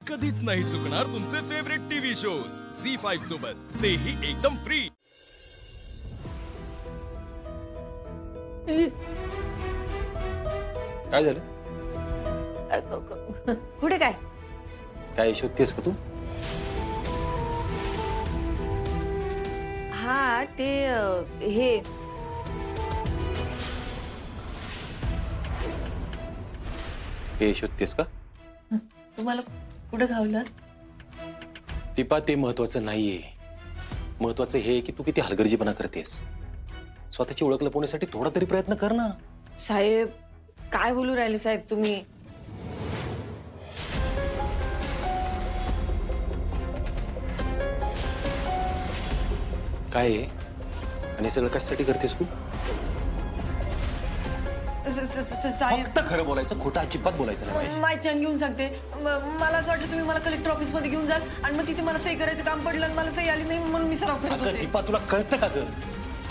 कधीच नाही चुकणार तुमचे फेवरेट टीव्ही शोज झी5 सोबत, तेही एकदम फ्री. काय झालं? कुठे काय? काय शोधतेस का तू? हा ते हे हे शोधतेस का? तुम्हाला कुठे घावलं? दीपा, ते महत्वाचं नाहीये. महत्वाचं हे की तू किती हलगर्जीपणा करतेस. स्वतःची ओळख लपवण्यासाठी थोडा तरी प्रयत्न कर ना. साहेब काय बोलू राहिले साहेब तुम्ही? काय आहे आणि सगळं कशासाठी करतेस तू? साहेब फक्त खरं बोलायचं, खोटं अजिबात बोलायचं नाही पाहिजे. माय चॅन घेऊन सांगते. मला असं वाटलं तुम्ही मला कलेक्टर ऑफिस मध्ये घेऊन जाल आणि मग तिथे मला सही करायचं काम पडलं आणि मला सही आली नाही म्हणून मी सराव करत अगं होते. दीपा, तुला कळतं का ग?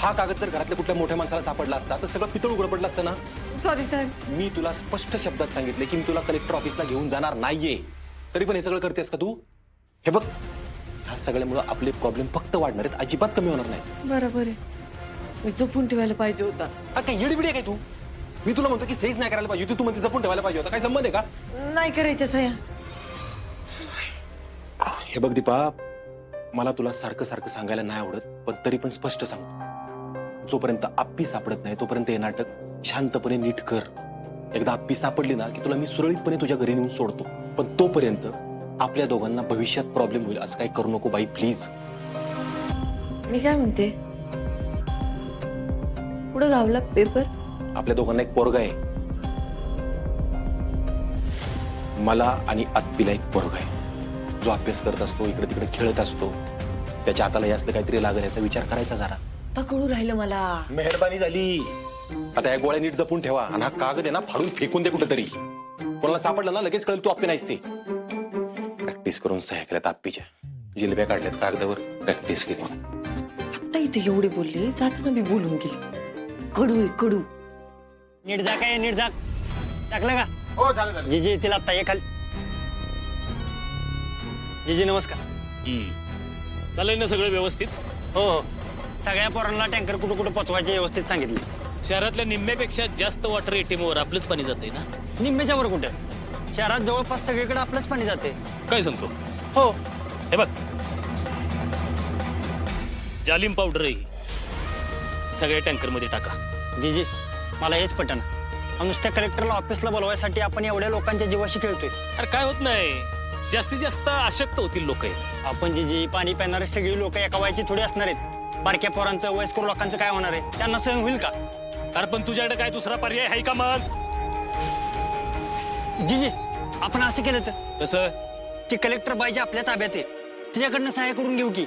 हा कागद जर घरातल्या कुठल्या मोठ्या माणसाला सापडला असता तर सगळं पितळ उघड पडलं असतं ना. सॉरी साहेब. मी तुला स्पष्ट शब्दात सांगितले की मी तुला कलेक्टर ऑफिसला घेऊन जाणार नाहीये, तरी पण हे सगळं करतेस का तू? हे बघ, ह्या सगळ्यामुळे आपले प्रॉब्लेम फक्त वाढणार आहेत, अजिबात कमी होणार नाही. बरोबर आहे. मी जपून ठेवायला पाहिजे होता. हा काय येडीबिडी आहे काय तू? मी तुला म्हणतो की सहीच नाही करायला पाहिजे होती, तू म्हणते जपून ठेवायला पाहिजे होता. काय संबंध आहे का? नाही करायच्या सह्या. हे बघ दीपा, मला तुला सारखं सारखं सांगायला नाही आवडत, पण तरी पण स्पष्ट सांगतो. जोपर्यंत आप्पी सापडत नाही तोपर्यंत हे नाटक शांतपणे नीट कर. एकदा आप्पी सापडली ना की तुला मी सुरळीतपणे तुझ्या घरी नेऊन सोडतो, पण तोपर्यंत आपल्या दोघांना भविष्यात प्रॉब्लेम होईल असं काही करू नको बाई, प्लीज. मी काय म्हणते, पुढे गावला पेपर. आपल्या दोघांना एक पोरगा आहे. मला आणि आत्पीला एक पोरगा आहे जो अभ्यास करत असतो, इकडे तिकडे खेळत असतो. त्याच्या हाताला यासलं काहीतरी लागेल याचा विचार करायचा जरा. पकडू राहिलं मला. मेहरबानी झाली. आता या गोळ्या नीट जपून ठेवा आणि हा कागद आहे ना फाडून फेकून दे कुठेतरी. कोणाला सापडलं ना लगेच कळेल तू आप्पी नाहीस ते. प्रॅक्टिस करून सह्या केल्यात आप्पीच्या, जिलेब्या काढल्यात कागदावर, प्रॅक्टिस केली. आता इथे एवढे बोलले, जाताना मी बोलून गेले. कडू आहे कडू. नीट जा, काय नीट जा. टाकलं का? हो झालं. जीजी तिला आता खाली. जीजी नमस्कार. चालेल ना सगळं व्यवस्थित? हो हो, सगळ्या पोरांना टँकर कुठं कुठं पोचवायचे व्यवस्थित सांगितले. शहरातल्या निम्म्यापेक्षा जास्त वॉटर एटीएम वर आपलंच पाणी जाते ना? निम्मेच्या वर कुठं, शहरात जवळपास सगळीकडे आपलंच पाणी जाते. काय सांगतो? हो. हे बघ, जालिम पावडर आहे, सगळ्या टँकर मध्ये टाका. जीजी मला हेच पटना. नुसत्या कलेक्टरला ऑफिसला बोलवायसाठी आपण एवढ्या लोकांच्या जीवाशी खेळतोय. अरे काय होत नाही, जास्तीत जास्त अशक्त होतील लोक. आपण जीजी पाणी पिणारे सगळी लोक एका वयाची थोडी असणार आहेत. बारक्या पोरांचं, वयस्कर लोकांचं काय होणार आहे? त्यांना सहन होईल का? अरे पण तुझ्याकडे काय दुसरा पर्याय आहे का मग? जीजी आपण असं केलं तर कसं? ती कलेक्टर बाईजी आपल्या ताब्यात आहे, तिच्याकडनं सहाय्य करून घेऊ की.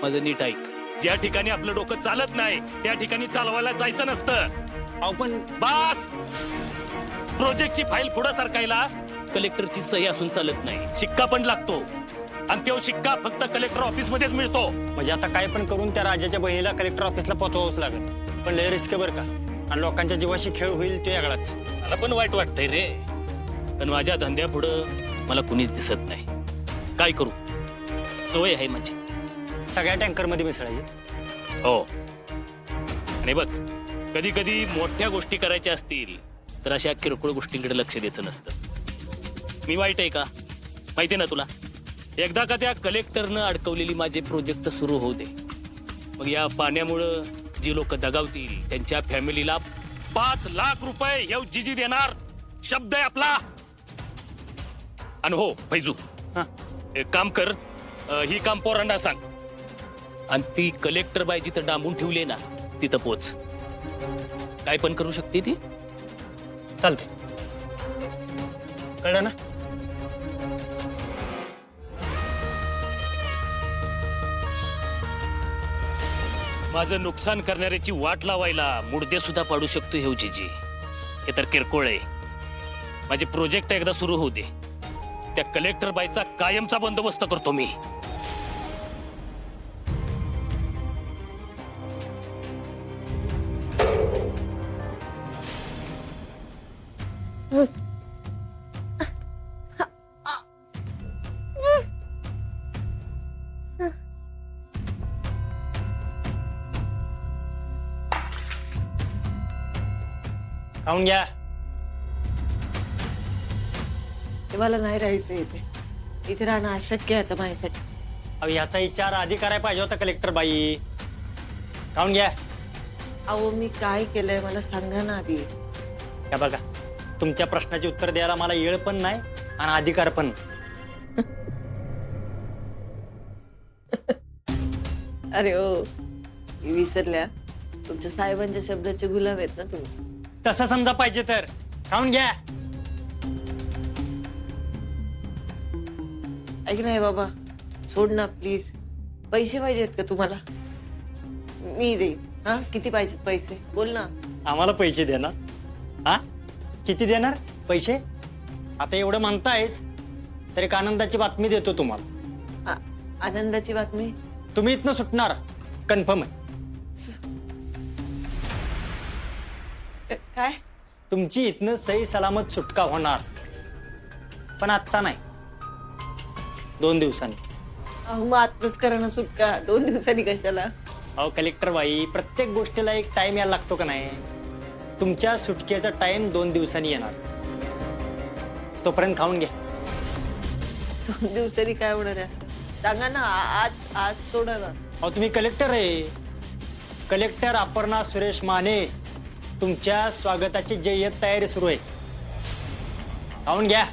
माझं नीट ऐक, ज्या ठिकाणी आपलं डोकं चालत नाही त्या ठिकाणी चालवायला जायचं नसतं. अहो पण बास, प्रोजेक्टची फाईल पुढे सरकायला कलेक्टरची सही असून चालत नाही, शिक्का पण लागतो. आणि तो शिक्का फक्त कलेक्टर ऑफिस मध्येच मिळतो. म्हणजे आता काय पण करून त्या राजाच्या बहिणीला कलेक्टर ऑफिसला पोहोचवावंच लागेल. पण लय रिस्क बरं का, आणि लोकांच्या जीवाशी खेळ होईल तो यागळाच. मला पण वाईट वाटतंय रे, पण माझ्या धंद्यापुढं मला कुणीच दिसत नाही. काय करू, सवय आहे माझी. सगळ्या टँकर मध्ये मिसळायची. हो, आणि बघ, कधी कधी मोठ्या गोष्टी करायच्या असतील तर अशा किरकोळ गोष्टींकडे लक्ष द्यायचं नसतं. मी वाईट आहे का माहिती ना तुला? एकदा का त्या कलेक्टरनं अडकवलेली माझे प्रोजेक्ट सुरू होऊ दे, मग या पाण्यामुळं जी लोक दगावतील त्यांच्या फॅमिलीला 5 लाख रुपये हे जीजी देणार, शब्द आहे आपला. आणि हो फैजू, एक काम कर, ही काम पोरांना सांग आणि ती कलेक्टर बाई जिथं डांबून ठेवली ना तिथं पोच. काय पण करू शकते ती. चालते, कळलं ना? माझं नुकसान करणाऱ्याची वाट लावायला मुडदे सुद्धा पाडू शकतो हे जीजी. हे तर किरकोळ आहे. माझे प्रोजेक्ट एकदा सुरू होऊ दे, त्या कलेक्टर बाईचा कायमचा बंदोबस्त करतो मी. खाऊन घ्या. ते मला नाही राहायचं इथे. इथे राहणं अशक्य आहे आता माझ्यासाठी. अहो ह्याचा विचार आधी करायला पाहिजे होता कलेक्टर बाई. खाऊन घ्या. अहो मी काय केलंय मला सांगा ना आधी. या बघा, तुमच्या प्रश्नाचे उत्तर द्यायला मला येळ पण नाही आणि अधिकार पण नाही. अरे ओ मी विसरल्या, तुमच्या साहेबांच्या शब्दाचे गुलाम आहेत ना तुम्ही. तसं समजा पाहिजे तर खाऊन घ्या. ऐक नाही बाबा, सोड ना प्लीज. पैसे पाहिजेत का तुम्हाला? मी देईन. हा किती पाहिजेत पैसे बोल ना. आम्हाला पैसे देणार? हा किती देणार पैसे? आता एवढं म्हणतायच तर एक आनंदाची बातमी देतो तुम्हाला. आनंदाची बातमी? तुम्ही इथनं सुटणार कन्फर्म आहे. काय? तुमची इथनं सही सलामत सुटका होणार, पण आत्ता नाही, 2 दिवसांनी. अहो मग आत्ताच करा ना सुटका. 2 दिवसांनी कशाला? अहो कलेक्टर बाई, प्रत्येक गोष्टीला एक टाइम यायला लागतो का नाही? तुमच्या सुटकेचा टाइम 2 दिवसांनी येणार, तोपर्यंत खाऊन घ्या. 2 दिवसांनी काय होणार आहे असं सांगा ना. आज सोडा ना. अहो तुम्ही कलेक्टर आहे. कलेक्टर अपर्णा सुरेश माने, तुमच्या स्वागताची जय्यत तयारी सुरू आहे. खाऊन घ्या.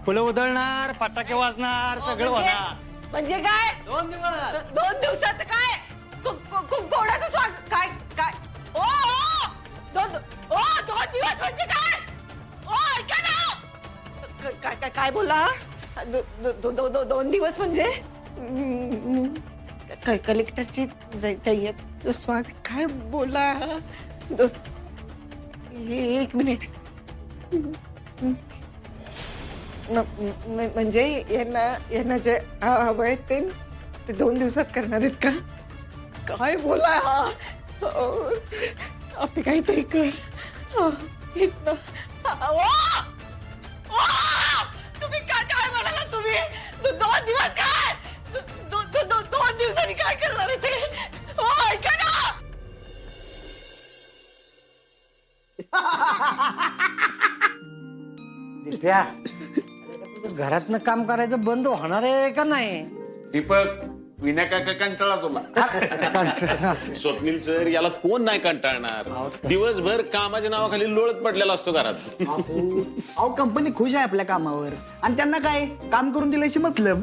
फुलं उधळणार, फटाके वाजणार, सगळं होणार. म्हणजे काय? 2 दिवस. 2 दिवसाचं काय? कोणाचं स्वागत? काय काय? ओ ओ! 2 दिवस म्हणजे काय? ओ ऐका ना. काय काय बोला? 2 दिवस म्हणजे कलेक्टरची जय्यत स्वागत काय बोला? 1 मिनिट. म्हणजे यांना जे हवं आहे ते 2 दिवसात करणार आहेत का? काय बोला हा? आपली काहीतरी कर. तुम्ही काय म्हणाला तुम्ही? 2 दिवस काय? 2 दिवसांनी काय करणार आहे ते? ऐका ना. घरातनं काम करायचं बंद होणार आहे का नाही? दीपक, विना काका कंटाळा तुला. स्वप्नील सर, याला कोण नाही कंटाळणार? दिवसभर कामाच्या नावाखाली लोळत पडलेला असतो घरात. अहो कंपनी खुश आहे आपल्या कामावर आणि त्यांना काय काम करून दिल्याशी मतलब.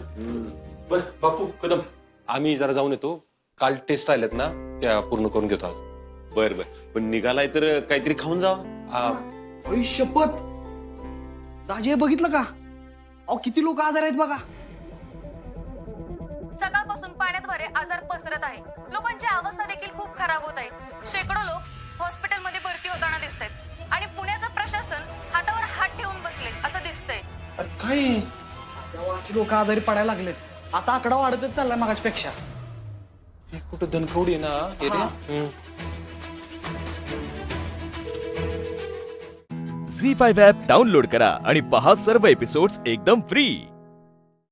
बर बापू कदम, आम्ही जरा जाऊन येतो. काल टेस्ट राहिल्यात ना, त्या पूर्ण करून घेतो आज. बर बर, पण निघालाय तर काहीतरी खाऊन जावा. अय शपथ, दाजी बघितलं का? अहो किती लोक आजार आहेत बघा. सकाळपासून पाण्यात बरे आजार पसरत आहे. लोकांची अवस्था देखील खूप खराब होत आहे. शेकडो लोक हॉस्पिटलमध्ये भरती होताना दिसत आहेत आणि पुण्याचं प्रशासन हातावर हात ठेवून बसले असं दिसतंय. काय लोक आजारी पडायला लागलेत. आता आकडा वाढतच चाललाय मागासपेक्षा. हे कुठं धनकवडी आहे ना हे रे. झी5 ॲप डाउनलोड करा आणि पहा सर्व एपिसोड्स एकदम फ्री.